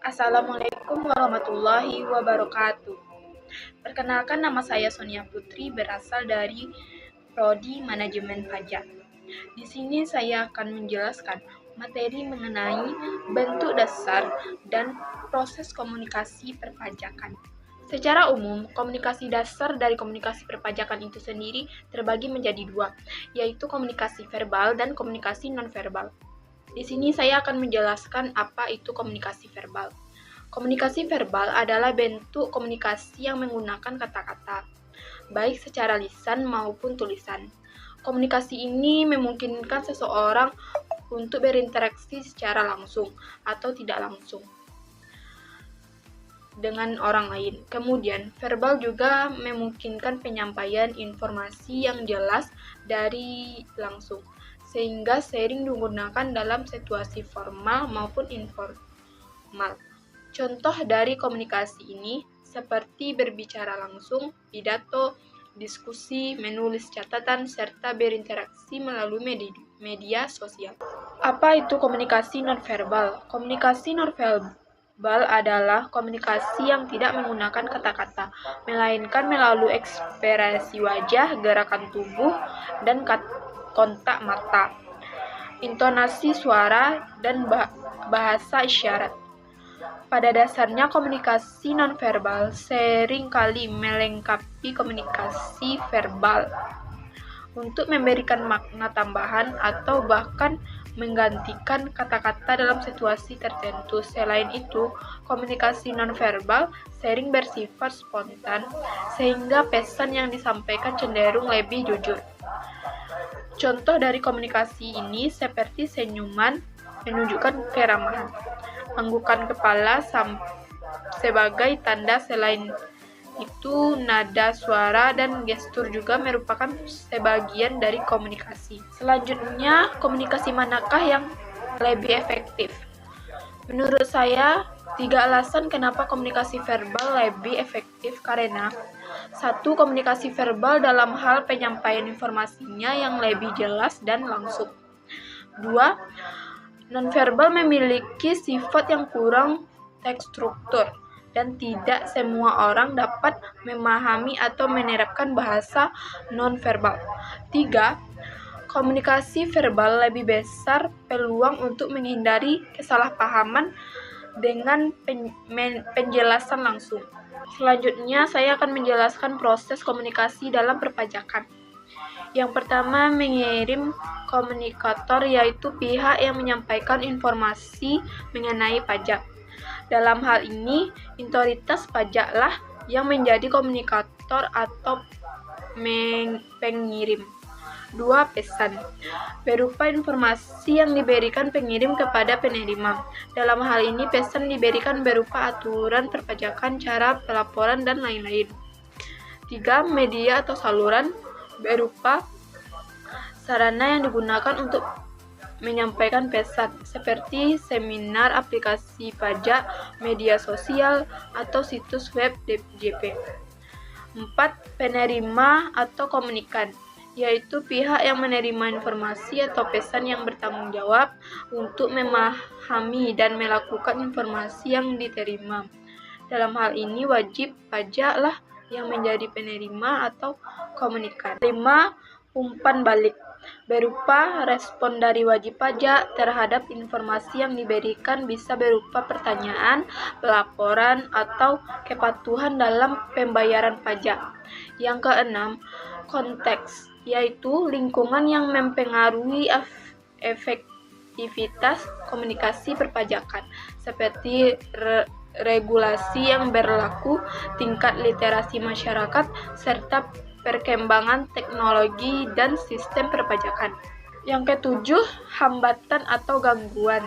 Assalamualaikum warahmatullahi wabarakatuh. Perkenalkan, nama saya Sonia Putri, berasal dari Prodi Manajemen Pajak. Di sini saya akan menjelaskan materi mengenai bentuk dasar dan proses komunikasi perpajakan. Secara umum, komunikasi dasar dari komunikasi perpajakan itu sendiri terbagi menjadi dua, yaitu komunikasi verbal dan komunikasi nonverbal. Di sini saya akan menjelaskan apa itu komunikasi verbal. Komunikasi verbal adalah bentuk komunikasi yang menggunakan kata-kata, baik secara lisan maupun tulisan. Komunikasi ini memungkinkan seseorang untuk berinteraksi secara langsung atau tidak langsung dengan orang lain. Kemudian, verbal juga memungkinkan penyampaian informasi yang jelas dari langsung, sehingga sering digunakan dalam situasi formal maupun informal. Contoh dari komunikasi ini seperti berbicara langsung, pidato, diskusi, menulis catatan, serta berinteraksi melalui media sosial. Apa itu komunikasi nonverbal? Komunikasi nonverbal adalah komunikasi yang tidak menggunakan kata-kata, melainkan melalui ekspresi wajah, gerakan tubuh, dan kontak mata, intonasi suara, dan bahasa isyarat. Pada dasarnya, komunikasi nonverbal sering kali melengkapi komunikasi verbal untuk memberikan makna tambahan atau bahkan menggantikan kata-kata dalam situasi tertentu. Selain itu, komunikasi nonverbal sering bersifat spontan, sehingga pesan yang disampaikan cenderung lebih jujur. Contoh dari komunikasi ini seperti senyuman menunjukkan keramahan, anggukan kepala sebagai tanda. Selain itu, nada suara dan gestur juga merupakan sebagian dari komunikasi. Selanjutnya, komunikasi manakah yang lebih efektif? Menurut saya, 3 alasan kenapa komunikasi verbal lebih efektif karena 1. Komunikasi verbal dalam hal penyampaian informasinya yang lebih jelas dan langsung. 2. Nonverbal memiliki sifat yang kurang terstruktur dan tidak semua orang dapat memahami atau menerapkan bahasa nonverbal. 3. Komunikasi verbal lebih besar peluang untuk menghindari kesalahpahaman dengan penjelasan langsung. Selanjutnya, saya akan menjelaskan proses komunikasi dalam perpajakan. Yang pertama, mengirim komunikator, yaitu pihak yang menyampaikan informasi mengenai pajak. Dalam hal ini, otoritas pajaklah yang menjadi komunikator atau pengirim. 2. Pesan, berupa informasi yang diberikan pengirim kepada penerima. Dalam hal ini, pesan diberikan berupa aturan perpajakan, cara pelaporan, dan lain-lain. 3. Media atau saluran, berupa sarana yang digunakan untuk menyampaikan pesan, seperti seminar, aplikasi pajak, media sosial, atau situs web DJP. 4. Penerima atau komunikan, yaitu pihak yang menerima informasi atau pesan yang bertanggung jawab untuk memahami dan melakukan informasi yang diterima. Dalam hal ini, wajib pajaklah yang menjadi penerima atau komunikan. 5. Umpan balik, berupa respon dari wajib pajak terhadap informasi yang diberikan, bisa berupa pertanyaan, pelaporan, atau kepatuhan dalam pembayaran pajak. Yang keenam, konteks, yaitu lingkungan yang mempengaruhi efektivitas komunikasi perpajakan, seperti regulasi yang berlaku, tingkat literasi masyarakat, serta perkembangan teknologi dan sistem perpajakan. Yang ketujuh, hambatan atau gangguan,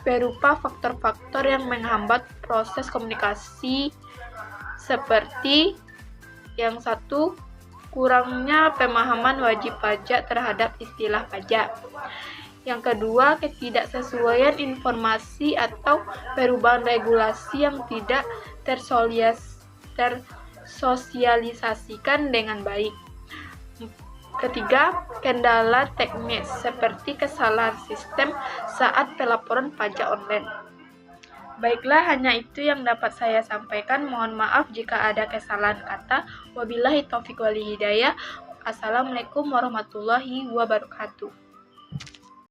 berupa faktor-faktor yang menghambat proses komunikasi, seperti yang 1. Kurangnya pemahaman wajib pajak terhadap istilah pajak. Yang kedua, ketidaksesuaian informasi atau perubahan regulasi yang tidak tersosialisasikan dengan baik. Ketiga, kendala teknis seperti kesalahan sistem saat pelaporan pajak online. Baiklah, hanya itu yang dapat saya sampaikan. Mohon maaf jika ada kesalahan kata. Wabillahi taufiq wal hidayah. Assalamualaikum warahmatullahi wabarakatuh.